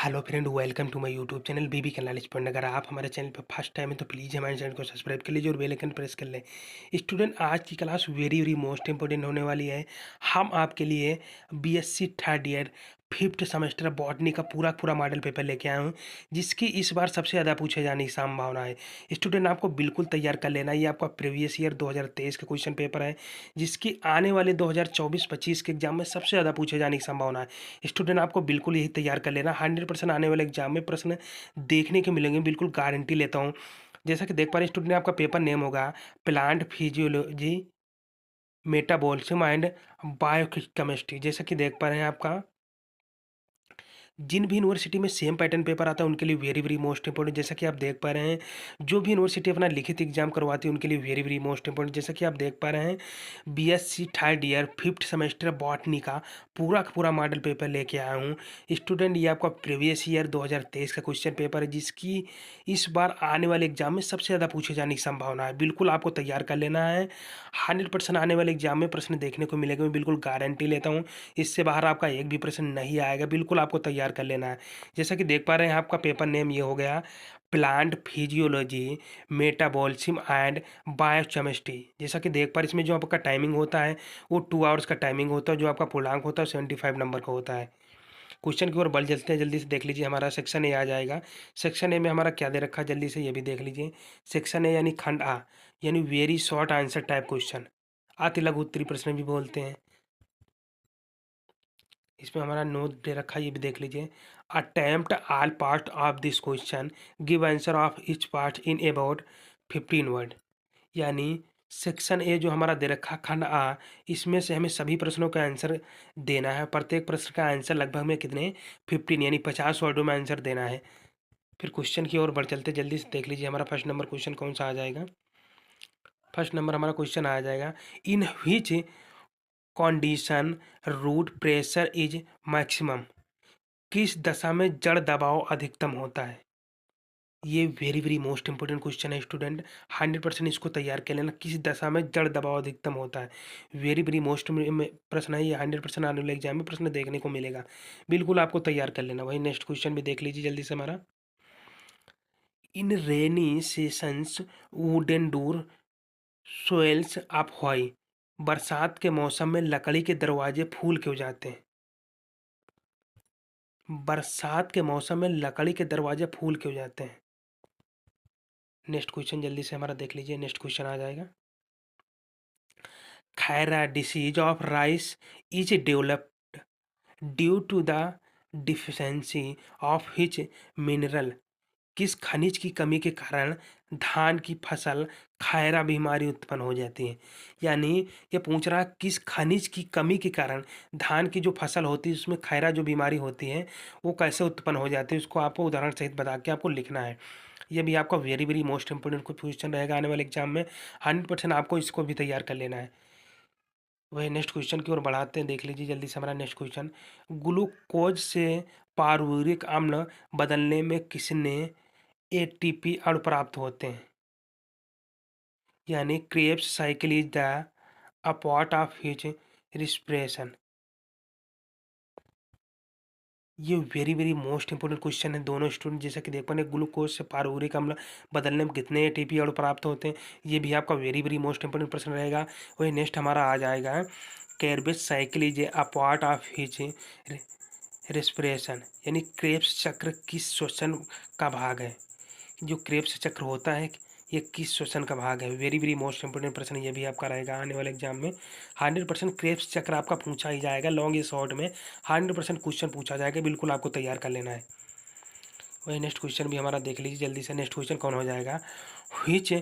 Hello friend, welcome to my YouTube channel BB का knowledge point. अगर आप हमारे चैनल पर फर्स्ट टाइम है तो प्लीज़ हमारे चैनल को सब्सक्राइब कर लीजिए और बेल आइकन प्रेस कर लें। स्टूडेंट, आज की class very very most important होने वाली है। हम आपके लिए BSc third year fifth semester botany का पूरा पूरा मॉडल पेपर लेके आया हूँ, जिसकी इस बार सबसे ज़्यादा पूछे जाने की संभावना है। स्टूडेंट, आपको बिल्कुल तैयार कर लेना है। ये आपका प्रीवियस ईयर 2023 का क्वेश्चन पेपर है, जिसकी आने वाले 2024-25 के एग्जाम में सबसे ज़्यादा पूछे जाने की संभावना है। स्टूडेंट, आपको बिल्कुल यही तैयार कर लेना। 100% आने वाले एग्जाम में प्रश्न देखने को मिलेंगे, बिल्कुल गारंटी लेता हूँ। जैसा कि देख पा रहे हैं स्टूडेंट, आपका पेपर नेम होगा plant physiology, metabolism and biochemistry. जैसा कि देख पा रहे हैं, आपका जिन भी यूनिवर्सिटी में सेम पैटर्न पेपर आता है उनके लिए वेरी वेरी मोस्ट इंपॉर्टेंट। जैसा कि आप देख पा रहे हैं, जो भी यूनिवर्सिटी अपना लिखित एग्जाम करवाती है उनके लिए वेरी वेरी मोस्ट इंपॉर्टेंट। जैसा कि आप देख पा रहे हैं, BSc third year fifth semester botany का पूरा का पूरा मॉडल पेपर लेके आया हूँ। स्टूडेंट, ये आपका प्रीवियस ईयर 2023 का क्वेश्चन पेपर है, जिसकी इस बार आने वाले एग्जाम में सबसे ज़्यादा पूछे जाने की संभावना है। बिल्कुल आपको तैयार कर लेना है। 100% आने वाले एग्जाम में प्रश्न देखने को मिलेगा, मैं बिल्कुल गारंटी लेता हूँ। इससे बाहर आपका एक भी प्रश्न नहीं आएगा। बिल्कुल आपको तैयार कर लेना है। जैसा कि देख पा रहे हैं, आपका पेपर नेम ये हो गया plant physiology, metabolism and biochemistry. जैसा कि देख पा रहे हैं, इसमें जो आपका टाइमिंग होता है वो 2 आवर्स का टाइमिंग होता है। जो आपका पूर्णांक होता है 75 नंबर का होता है। क्वेश्चन की ओर बढ़ चलते हैं, जल्दी से देख लीजिए। हमारा सेक्शन ए आ जाएगा। सेक्शन ए में हमारा क्या दे रखा है, जल्दी से ये भी देख लीजिए। सेक्शन ए यानी खंड आ, यानी very short answer type question, अति लघु उत्तरीय प्रश्न भी बोलते हैं। इसमें हमारा नोट दे रखा है, ये भी देख लीजिए। Attempt all part of this question, give answer of each part in about 15 word. यानी सेक्शन ए जो हमारा दे रखा खंड आ, इसमें से हमें सभी प्रश्नों का आंसर देना है। प्रत्येक प्रश्न का आंसर लगभग में कितने 15 यानी 50 वर्डों में आंसर देना है। फिर क्वेश्चन की ओर बढ़ चलते, जल्दी से देख लीजिए। हमारा फर्स्ट नंबर क्वेश्चन कौन सा आ जाएगा। फर्स्ट नंबर हमारा क्वेश्चन आ जाएगा, in which condition root pressure is maximum. किस दशा में जड़ दबाव अधिकतम होता है। ये very very most important question है स्टूडेंट। 100% इसको तैयार कर लेना। किस दशा में जड़ दबाव अधिकतम होता है, वेरी वेरी मोस्ट प्रश्न है ये। 100% आने वाले एग्जाम में प्रश्न देखने को मिलेगा। बिल्कुल आपको तैयार कर लेना। वही नेक्स्ट क्वेश्चन भी देख लीजिए जल्दी से हमारा। In rainy sessions wooden door soles of why. बरसात के मौसम में लकड़ी के दरवाजे फूल क्यों जाते हैं। बरसात के मौसम में लकड़ी के दरवाजे फूल क्यों जाते हैं। नेक्स्ट क्वेश्चन जल्दी से हमारा देख लीजिए। नेक्स्ट क्वेश्चन आ जाएगा, Khaira disease of rice is developed due to the deficiency of which mineral. किस खनिज की कमी के कारण धान की फसल खैरा बीमारी उत्पन्न हो जाती है। यानी ये पूछ रहा है, किस खनिज की कमी के कारण धान की जो फसल होती है उसमें खैरा जो बीमारी होती है वो कैसे उत्पन्न हो जाती है, उसको आपको उदाहरण सहित बता के आपको लिखना है। ये भी आपका very very most important question रहेगा आने वाले एग्जाम में। 100% आपको इसको भी तैयार कर लेना है। वही नेक्स्ट क्वेश्चन की ओर बढ़ाते हैं, देख लीजिए जल्दी से हमारा नेक्स्ट क्वेश्चन। ग्लूकोज से पारुरिक अम्ल बदलने में किसने एटीपी अणु प्राप्त होते हैं। यानी Krebs cycle is the a part of his respiration. ये very very most important question है दोनों स्टूडेंट। जैसा कि देख पा रहे हैं, ग्लूकोज से पारुरिक अम्ल बदलने में कितने एटीपी अणु प्राप्त होते हैं। ये भी आपका वेरी वेरी मोस्ट इंपोर्टेंट प्रश्न रहेगा। वही नेक्स्ट हमारा आ जाएगा, Krebs cycle is a part of his respiration. यानी क्रेब्स चक्र किस श्वसन का भाग है। जो क्रेब्स चक्र होता है ये किस श्वसन का भाग है। वेरी वेरी मोस्ट इंपोर्टेंट प्रश्न ये भी आपका रहेगा आने वाले एग्जाम में। 100% क्रेब्स चक्र आपका पूछा ही जाएगा। लॉन्ग या शॉर्ट में 100% क्वेश्चन पूछा जाएगा। बिल्कुल आपको तैयार कर लेना है। वही नेक्स्ट क्वेश्चन भी हमारा देख लीजिए जल्दी से। नेक्स्ट क्वेश्चन कौन हो जाएगा, which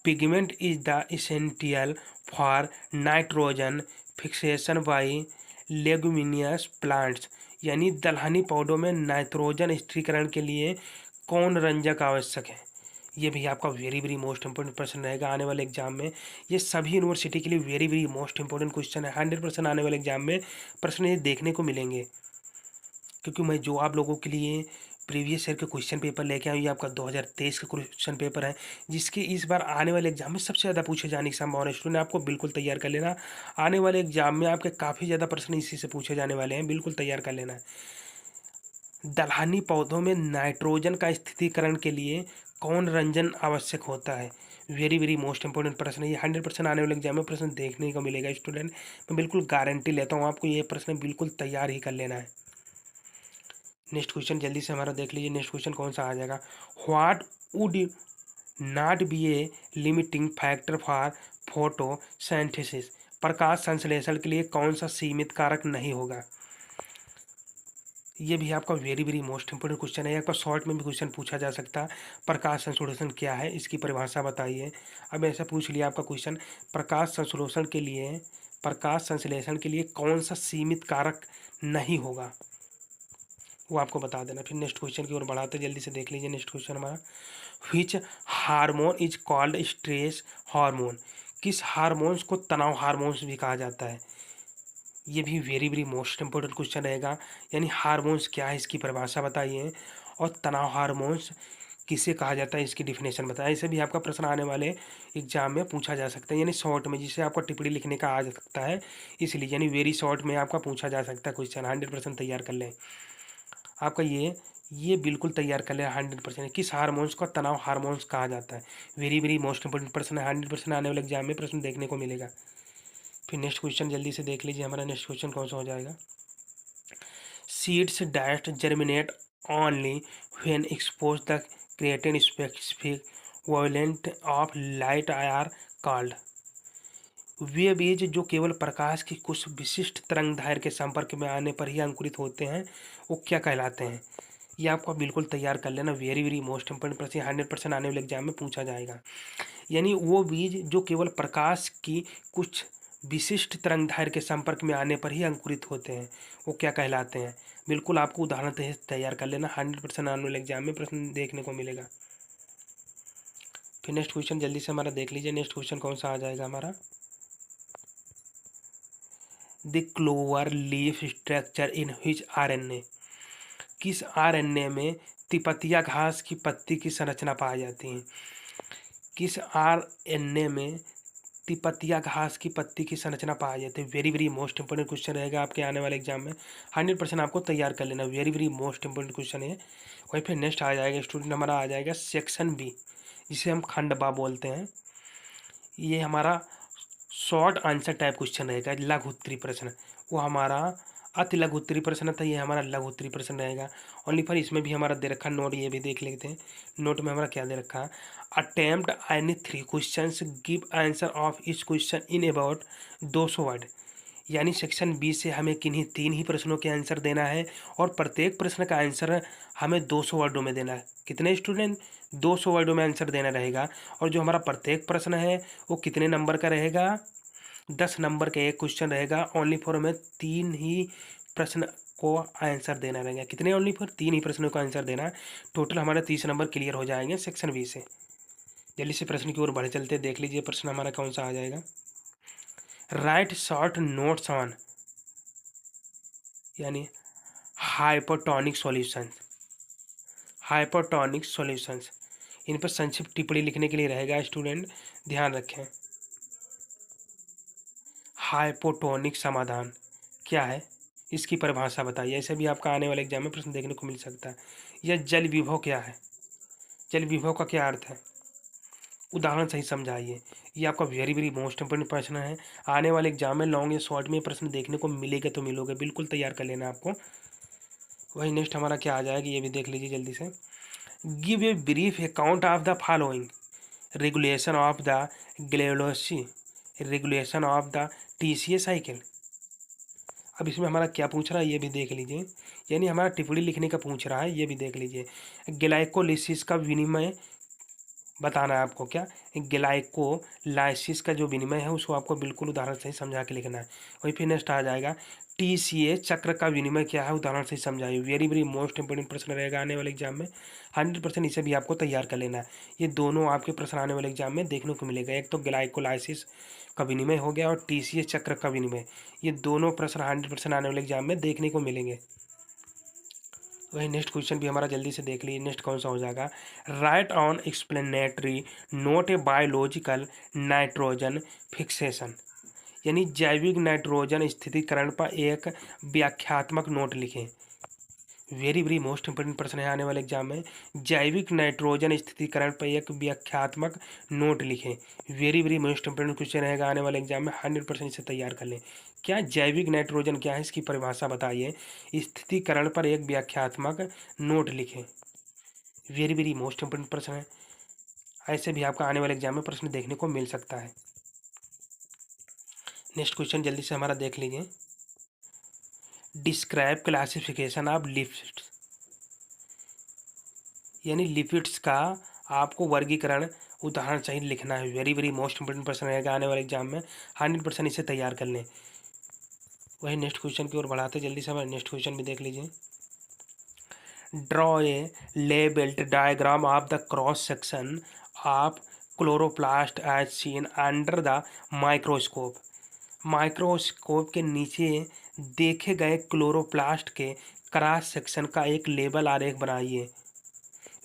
pigment is the essential for nitrogen fixation by leguminous plants. यानी दलहनी पौधों में नाइट्रोजन स्थिरीकरण के लिए कौन रंजक आवश्यक है। ये भी आपका वेरी वेरी मोस्ट इंपोर्टेंट प्रश्न रहेगा आने वाले एग्जाम में। ये सभी यूनिवर्सिटी के लिए very very most important question है। 100% आने वाले एग्जाम में प्रश्न ये देखने को मिलेंगे, क्योंकि मैं जो आप लोगों के लिए प्रीवियस ईयर के क्वेश्चन पेपर लेके आया हूँ, ये आपका 2023 का क्वेश्चन पेपर है, जिसके इस बार आने वाले एग्जाम में सबसे ज़्यादा पूछे जाने की संभावना है। स्टूडेंट, आपको बिल्कुल तैयार कर लेना। आने वाले एग्जाम में आपके काफ़ी ज़्यादा प्रश्न इसी से पूछे जाने वाले हैं। बिल्कुल तैयार कर लेना है। दलहनी पौधों में नाइट्रोजन का स्थिरीकरण के लिए कौन रंजन आवश्यक होता है? वेरी वेरी मोस्ट इंपॉर्टेंट प्रश्न है ये। 100% आने वाले एग्जाम में प्रश्न देखने को मिलेगा स्टूडेंट। मैं बिल्कुल गारंटी लेता हूँ आपको, ये प्रश्न बिल्कुल तैयार ही कर लेना है। नेक्स्ट क्वेश्चन जल्दी से हमारा देख लीजिए। नेक्स्ट क्वेश्चन कौन सा आ जाएगा? What would not be a limiting factor for photosynthesis? प्रकाश संश्लेषण के लिए कौन सा सीमित कारक नहीं होगा? ये भी आपका very very most important question है। आपका शॉर्ट में भी क्वेश्चन पूछा जा सकता है। प्रकाश संश्लेषण क्या है, इसकी परिभाषा बताइए। अब ऐसा पूछ लिया आपका क्वेश्चन, प्रकाश संश्लेषण के लिए कौन सा सीमित कारक नहीं होगा, वो आपको बता देना। फिर नेक्स्ट क्वेश्चन की ओर बढ़ाते जल्दी से देख लीजिए। नेक्स्ट क्वेश्चन हमारा, which hormone is called stress hormone? किस हार्मोन्स को तनाव हार्मोन्स भी कहा जाता है? ये भी very very most important question रहेगा। यानी हार्मोन्स क्या है, इसकी परिभाषा बताइए, और तनाव हार्मोन्स किसे कहा जाता है, इसकी डिफिनेशन बताइए। इसे भी आपका प्रश्न आने वाले एग्जाम में पूछा जा सकता है, यानी शॉर्ट में, जिसे आपको टिप्पणी लिखने का आ सकता है, इसलिए यानी वेरी शॉर्ट में आपका पूछा जा सकता है क्वेश्चन। 100% तैयार कर लें आपका ये बिल्कुल तैयार कर ले 100%। किस हार्मोन्स को तनाव हार्मोन्स कहा जाता है? वेरी वेरी मोस्ट इंपॉर्टेंट प्रश्न है। 100% आने वाले एग्जाम में प्रश्न देखने को मिलेगा। फिर नेक्स्ट क्वेश्चन जल्दी से देख लीजिए। हमारा नेक्स्ट क्वेश्चन कौन सा हो जाएगा? Seeds that germinate only when expose the created specific wavelength of light are called? वे बीज जो केवल प्रकाश की कुछ विशिष्ट तरंगदैर्घ्य के संपर्क में आने पर ही अंकुरित होते हैं, वो क्या कहलाते हैं? ये आपको बिल्कुल तैयार कर लेना। वेरी वेरी मोस्ट इंपॉर्टेंट प्रश्न, 100% आने वाले एग्जाम में पूछा जाएगा। यानी वो बीज जो केवल प्रकाश की कुछ विशिष्ट तरंगदैर्घ्य के संपर्क में आने पर ही अंकुरित होते हैं, वो क्या कहलाते हैं? बिल्कुल आपको उदाहरण तैयार कर लेना। 100% आने वाले एग्जाम में प्रश्न देखने को मिलेगा। फिर नेक्स्ट क्वेश्चन जल्दी से हमारा देख लीजिए। नेक्स्ट क्वेश्चन कौन सा आ जाएगा हमारा? The clover leaf structure in which RNA? किस आरएनए में तिपतिया घास की पत्ती की संरचना पाई जाती है? किस आरएनए में तिपतिया घास की पत्ती की संरचना पाई जाती है? Very very most important question रहेगा आपके आने वाले एग्जाम में। 100% आपको तैयार कर लेना। Very very most important question है। वहीं फिर नेक्स्ट आ जाएगा स्टूडेंट, हमारा आ जाएगा सेक्शन बी, जिसे हम खंड बा बोलते हैं। ये हमारा शॉर्ट आंसर टाइप क्वेश्चन रहेगा, लघु उत्तरीय प्रश्न। वो हमारा अति लघु उत्तरीय प्रश्न था, ये हमारा लघु उत्तरीय प्रश्न रहेगा। ओनली फॉर इसमें भी हमारा दे रखा नोट, ये भी देख लेते हैं। नोट में हमारा क्या दे रखा है? Attempt any 3 questions, give answer of each question in about 200 word. यानी सेक्शन बी से हमें किन्हीं 3 ही प्रश्नों के आंसर देना है, और प्रत्येक प्रश्न का आंसर हमें 200 वर्डों में देना है। कितने स्टूडेंट? 200 वर्डों में आंसर देना रहेगा। और जो हमारा प्रत्येक प्रश्न है वो कितने नंबर का रहेगा? 10 नंबर का एक क्वेश्चन रहेगा। ओनली फॉर हमें 3 ही प्रश्न को आंसर देना रहेगा। कितने? ओनली फॉर 3 ही प्रश्नों का आंसर देना। टोटल हमारे 30 नंबर क्लियर हो जाएंगे सेक्शन बी से। जल्दी से प्रश्न की ओर बढ़े चलते, देख लीजिए प्रश्न हमारा कौन सा आ जाएगा। राइट शॉर्ट नोट्स ऑन, यानी हाइपोटोनिक सॉल्यूशंस। हाइपोटोनिक सॉल्यूशंस, इन पर संक्षिप्त टिप्पणी लिखने के लिए रहेगा स्टूडेंट, ध्यान रखें। हाइपोटोनिक समाधान क्या है, इसकी परिभाषा बताइए। ऐसे भी आपका आने वाले एग्जाम में प्रश्न देखने को मिल सकता है। यह जल विभव क्या है? जल विभव का क्या अर्थ है? उदाहरण सही समझाइए। ये आपका वेरी वेरी मोस्ट इंपोर्टेंट प्रश्न है। आने वाले एग्जाम में लॉन्ग या शॉर्ट में प्रश्न देखने को मिलेगा तो मिलोगे, बिल्कुल तैयार कर लेना आपको। वही नेक्स्ट हमारा क्या आ जाएगा, ये भी देख लीजिए जल्दी से। Give a brief account of the following regulation of the glycolysis, regulation of the TCA cycle. अब इसमें हमारा क्या पूछ रहा है, ये भी देख लीजिए। यानी हमारा टिप्पणी लिखने का पूछ रहा है, ये भी देख लीजिए। ग्लाइकोलिसिस का विनिमय बताना है आपको। क्या? ग्लाइकोलाइसिस का जो विनिमय है उसको आपको बिल्कुल उदाहरण से समझा के लिखना है। वहीं फिर नेक्स्ट आ जाएगा टीसीए चक्र का विनिमय क्या है, उदाहरण से समझाइए। वेरी वेरी मोस्ट इंपोर्टेंट प्रश्न रहेगा आने वाले एग्जाम में। 100% इसे भी आपको तैयार कर लेना है। ये दोनों आपके प्रश्न आने वाले एग्जाम में देखने को मिलेगा। एक तो ग्लाइकोलाइसिस का विनिमय हो गया, और टीसीए चक्र का विनिमय। ये दोनों प्रश्न 100% आने वाले एग्जाम में देखने को मिलेंगे। वही नेक्स्ट क्वेश्चन भी हमारा जल्दी से देख लीजिए। नेक्स्ट कौन सा हो जाएगा? Right on explanatory note a biological nitrogen fixation, यानी जैविक नाइट्रोजन स्थिरीकरण पर एक व्याख्यात्मक नोट लिखें। वेरी वेरी मोस्ट इंपोर्टेंट प्रश्न है आने वाले एग्जाम में। जैविक नाइट्रोजन स्थिरीकरण पर एक व्याख्यात्मक नोट लिखें। Very very most important question रहेगा आने वाले एग्जाम में, 100% इसे तैयार कर लें। क्या जैविक नाइट्रोजन क्या है, इसकी परिभाषा बताइए। स्थिरीकरण पर एक व्याख्यात्मक नोट लिखें। वेरी वेरी मोस्ट इंपोर्टेंट प्रश्न है, ऐसे भी आपका आने वाले एग्जाम में प्रश्न देखने को मिल सकता है। नेक्स्ट क्वेश्चन जल्दी से हमारा देख लीजिए। डिस्क्राइब क्लासिफिकेशन ऑफ लिपिड्स, यानी लिपिड्स का आपको वर्गीकरण उदाहरण सहित लिखना है। वेरी वेरी मोस्ट इंपोर्टेंट प्रश्न रहेगा आने वाले एग्जाम में, 100% इसे तैयार कर लें। वही नेक्स्ट क्वेश्चन की ओर बढ़ाते जल्दी से, हमारे नेक्स्ट क्वेश्चन भी देख लीजिए। Draw a labelled diagram of the cross section of chloroplast as seen under the microscope. Microscope के नीचे देखे गए क्लोरोप्लास्ट के क्रॉस सेक्शन का एक लेबल आरेख बनाइए।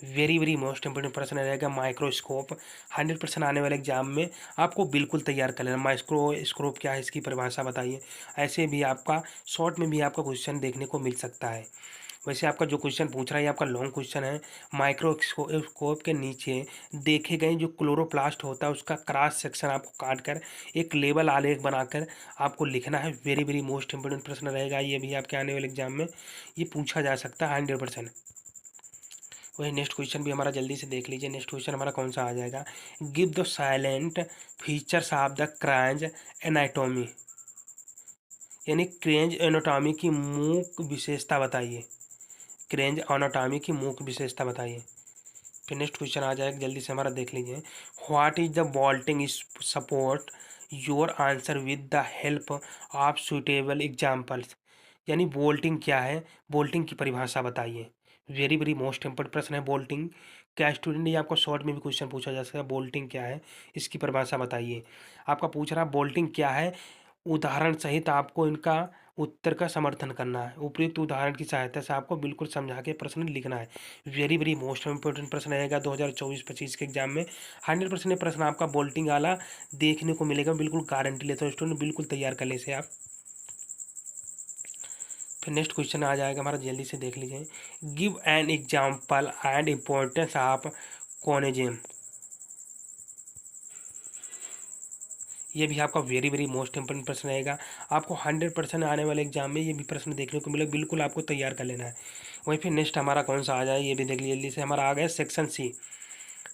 वेरी वेरी मोस्ट इंपोर्टेंट प्रश्न रहेगा माइक्रोस्कोप, 100% आने वाले एग्जाम में आपको बिल्कुल तैयार कर लेना। माइक्रोस्कोप क्या है, इसकी परिभाषा बताइए। ऐसे भी आपका शॉर्ट में भी आपका क्वेश्चन देखने को मिल सकता है। वैसे आपका जो क्वेश्चन पूछ रहा है ये आपका लॉन्ग क्वेश्चन है। माइक्रोस्कोप के नीचे देखे गए जो क्लोरोप्लास्ट होता है उसका क्रॉस सेक्शन आपको काट कर एक लेबल आलेख बनाकर आपको लिखना है। वेरी वेरी मोस्ट इंपोर्टेंट प्रश्न रहेगा, ये भी आपके आने वाले एग्जाम में ये पूछा जा सकता है 100%। वही नेक्स्ट क्वेश्चन भी हमारा जल्दी से देख लीजिए। नेक्स्ट क्वेश्चन हमारा कौन सा आ जाएगा। Give the salient features of the Kranz anatomy, यानी क्रेंज एनाटॉमी की मूक विशेषता बताइए। क्रेंज एनाटॉमी की मूक विशेषता बताइए। फिर नेक्स्ट क्वेश्चन आ जाएगा, जल्दी से हमारा देख लीजिए। What is the bolting support your answer with the help of suitable examples, यानी बोल्टिंग क्या है, बोल्टिंग की परिभाषा बताइए। वेरी वेरी मोस्ट इंपोर्टेंट प्रश्न है बोल्टिंग क्या। स्टूडेंट ये आपको शॉर्ट में भी क्वेश्चन पूछा जा सकता है, बोल्टिंग क्या है इसकी परिभाषा बताइए। आपका पूछ रहा है बोल्टिंग क्या है, उदाहरण सहित आपको इनका उत्तर का समर्थन करना है। उपयुक्त उदाहरण की सहायता से आपको बिल्कुल समझा के प्रश्न लिखना है। वेरी वेरी मोस्ट इंपोर्टेंट प्रश्न रहेगा 2024-25 के एग्जाम में, 100% प्रश्न आपका बोल्टिंग वाला देखने को मिलेगा, बिल्कुल गारंटी लेता हूँ। स्टूडेंट बिल्कुल तैयार कर ले इसे आप। फिर नेक्स्ट क्वेश्चन आ जाएगा हमारा, जल्दी से देख लीजिए। Give an example and importance of coenzyme, ये भी आपका वेरी वेरी मोस्ट इंपोर्टेंट प्रश्न रहेगा। आपको 100% आने वाले एग्जाम में ये भी प्रश्न देखने को मिलेगा, बिल्कुल आपको तैयार कर लेना है। वहीं फिर नेक्स्ट हमारा कौन सा आ जाए ये भी देख लीजिए जल्दी से। हमारा आ गया सेक्शन सी,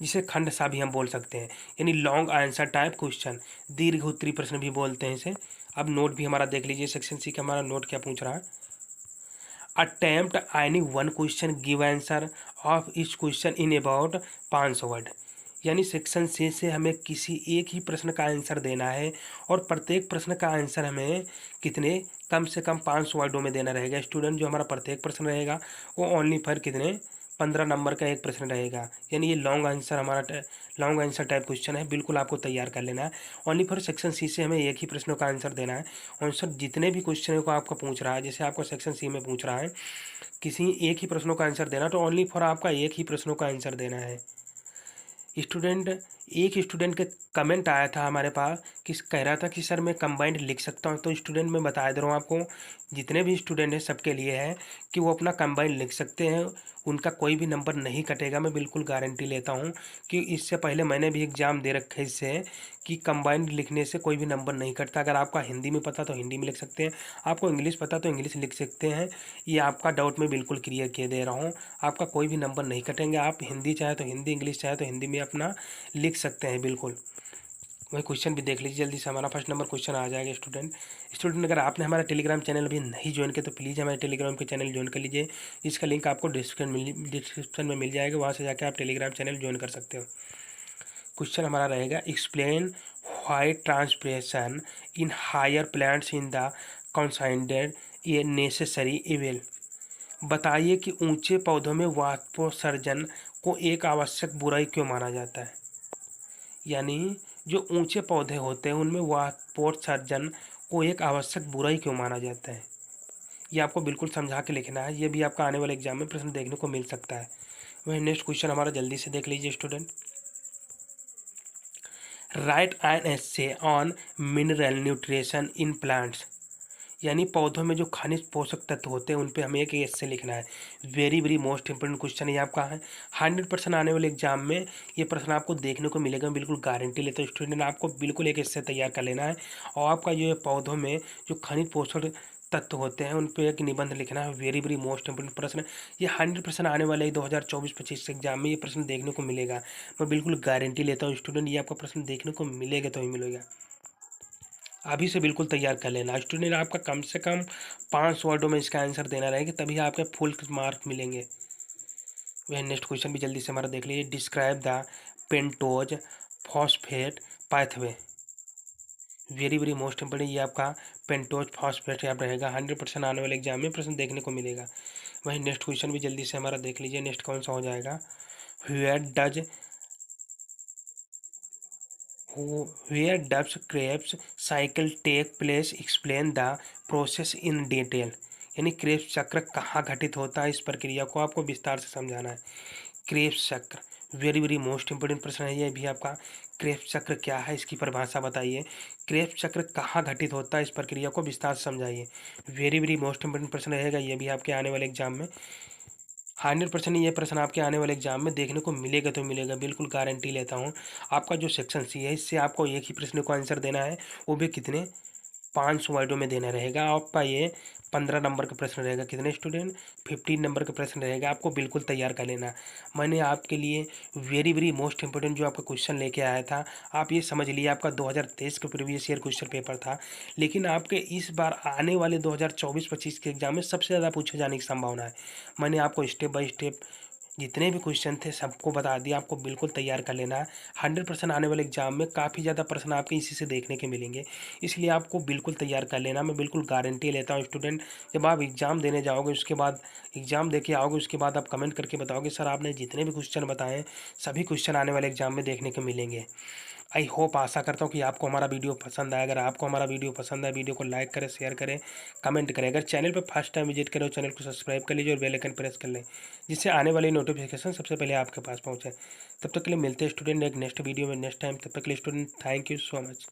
जिसे खंड सा भी हम बोल सकते हैं, यानी लॉन्ग आंसर टाइप क्वेश्चन, दीर्घ उत्तरी प्रश्न भी बोलते हैं इसे। अब नोट भी हमारा देख लीजिए, सेक्शन सी का हमारा नोट क्या पूछ रहा है। Attempt any one question, give answer of each question in about 500 word, यानी सेक्शन से हमें किसी एक ही प्रश्न का आंसर देना है और प्रत्येक प्रश्न का आंसर हमें कितने, कम से कम 500 वर्डों में देना रहेगा। स्टूडेंट जो हमारा प्रत्येक प्रश्न रहेगा वो ओनली फॉर कितने, 15 नंबर का एक प्रश्न रहेगा। यानी ये लॉन्ग आंसर हमारा लॉन्ग आंसर टाइप क्वेश्चन है, बिल्कुल आपको तैयार कर लेना है। ओनली फॉर सेक्शन सी से हमें एक ही प्रश्नों का आंसर देना है। आंसर जितने भी क्वेश्चन को आपका पूछ रहा है, जैसे आपको सेक्शन सी में पूछ रहा है किसी एक ही प्रश्नों का आंसर देना, तो ओनली फॉर आपका एक ही प्रश्नों का आंसर देना है। स्टूडेंट एक स्टूडेंट के कमेंट आया था हमारे पास कि कह रहा था कि सर मैं कंबाइंड लिख सकता हूँ, तो स्टूडेंट मैं बता दे रहा हूँ आपको, जितने भी स्टूडेंट हैं सबके लिए है कि वो अपना कंबाइंड लिख सकते हैं, उनका कोई भी नंबर नहीं कटेगा। मैं बिल्कुल गारंटी लेता हूँ कि इससे पहले मैंने भी एग्ज़ाम दे रखे इससे कि कंबाइंड लिखने से कोई भी नंबर नहीं कटता। अगर आपका हिंदी में पता तो हिंदी में लिख सकते हैं, आपको इंग्लिश पता तो इंग्लिश लिख सकते हैं। ये आपका डाउट मैं बिल्कुल क्लियर किए दे रहा हूँ, आपका कोई भी नंबर नहीं कटेंगे। आप हिंदी चाहे तो हिंदी, इंग्लिश चाहे तो हिंदी में अपना लिख सकते हैं बिल्कुल। वही क्वेश्चन भी देख लीजिए जल्दी से। हमारा फर्स्ट नंबर क्वेश्चन आ जाएगा। स्टूडेंट अगर आपने हमारा टेलीग्राम चैनल अभी नहीं ज्वाइन किया तो प्लीज़ हमारे टेलीग्राम के चैनल ज्वाइन कर लीजिए। इसका लिंक आपको डिस्क्रिप्शन में मिल जाएगा, वहाँ से जाकर आप टेलीग्राम चैनल ज्वाइन कर सकते हो। क्वेश्चन हमारा रहेगा, explain why transpiration in higher plants in the considered a necessary evil, बताइए कि ऊंचे पौधों में वाष्पोत्सर्जन को एक आवश्यक बुराई क्यों माना जाता है। यानी जो ऊंचे पौधे होते हैं उनमें वाष्पोत्सर्जन को एक आवश्यक बुराई क्यों माना जाता है, ये आपको बिल्कुल समझा के लिखना है। ये भी आपका आने वाले एग्जाम में प्रश्न देखने को मिल सकता है। वही नेक्स्ट क्वेश्चन हमारा जल्दी से देख लीजिए student. Write an essay on mineral nutrition in plants, यानी पौधों में जो खनिज पोषक तत्व होते हैं उन पे हमें एक एस से लिखना है। Very very most important question है ये आपका है। 100% आने वाले एग्जाम में ये प्रश्न आपको देखने को मिलेगा, मैं बिल्कुल गारंटी लेता हूँ स्टूडेंट। आपको बिल्कुल एक एस से तैयार कर लेना है और आपका जो है पौधों में जो खनिज पोषक तत्व होते हैं उन पे एक निबंध लिखना है। वेरी वेरी मोस्ट इंपॉर्टेंट प्रश्न ये 100% आने वाले 2024-25 एग्जाम में ये प्रश्न देखने को मिलेगा, मैं बिल्कुल गारंटी लेता हूँ स्टूडेंट। ये आपका प्रश्न देखने को मिलेगा तो ही मिलेगा, अभी से बिल्कुल तैयार कर लेना स्टूडेंट। आपका कम से कम 5 वर्डों में इसका आंसर देना रहेगा, तभी आपके फुल मार्क मिलेंगे। वह नेक्स्ट क्वेश्चन भी जल्दी से हमारा देख लीजिए। Describe the pentose phosphate pathway. Very very most important ये आपका पेंटोज फॉस्फेट यहाँ रहेगा। 100% आने वाले एग्जाम में प्रश्न देखने को मिलेगा। वही नेक्स्ट क्वेश्चन भी जल्दी से हमारा देख लीजिए। नेक्स्ट कौन सा हो जाएगा। Where does Krebs cycle take place explain the process in detail. यानी क्रेब्स चक्र कहाँ घटित होता है, इस प्रक्रिया को आपको विस्तार से समझाना है। क्रेब्स चक्र वेरी वेरी मोस्ट इंपोर्टेंट प्रश्न है ये भी आपका। क्रेब्स चक्र क्या है, इसकी परिभाषा बताइए। क्रेब्स चक्र कहाँ घटित होता है, इस प्रक्रिया को विस्तार से समझाइए। वेरी वेरी मोस्ट इंपोर्टेंट प्रश्न रहेगा ये भी आपके आने वाले एग्जाम में। 100% ये प्रश्न आपके आने वाले एग्जाम में देखने को मिलेगा तो मिलेगा, बिल्कुल गारंटी लेता हूँ। आपका जो सेक्शन सी है इससे आपको एक ही प्रश्न को आंसर देना है, वो भी कितने 5 वर्डों में देना रहेगा। आपका ये 15 नंबर का प्रश्न रहेगा। कितने स्टूडेंट 15 नंबर का प्रश्न रहेगा, आपको बिल्कुल तैयार कर लेना। मैंने आपके लिए वेरी वेरी मोस्ट इंपोर्टेंट जो आपका क्वेश्चन लेके आया था, आप ये समझ लिए आपका 2023 का प्रीवियस ईयर क्वेश्चन पेपर था, लेकिन आपके इस बार आने वाले 2024-25 के एग्जाम में सबसे ज़्यादा पूछे जाने की संभावना है। मैंने आपको स्टेप बाय स्टेप जितने भी क्वेश्चन थे सबको बता दिया, आपको बिल्कुल तैयार कर लेना है। 100% आने वाले एग्जाम में काफ़ी ज़्यादा प्रश्न आपके इसी से देखने के मिलेंगे, इसलिए आपको बिल्कुल तैयार कर लेना। मैं बिल्कुल गारंटी लेता हूँ स्टूडेंट। जब आप एग्ज़ाम देने जाओगे उसके बाद एग्ज़ाम दे के आओगे उसके बाद आप कमेंट करके बताओगे सर आपने जितने भी क्वेश्चन बताए हैं सभी क्वेश्चन आने वाले एग्जाम में देखने को मिलेंगे। आई होप आशा करता हूँ कि आपको हमारा वीडियो पसंद आए। अगर आपको हमारा वीडियो पसंद आए वीडियो को लाइक करें, शेयर करें, कमेंट करें। अगर चैनल पर फर्स्ट टाइम विजिट करें चैनल को सब्सक्राइब कर लीजिए और बेल आइकन प्रेस कर लें, जिससे आने वाली नोटिफिकेशन सबसे पहले आपके पास पहुँचे। तब तक के लिए मिलते हैं स्टूडेंट एक नेक्स्ट वीडियो में नेक्स्ट टाइम। तब तक के लिए student thank you so much.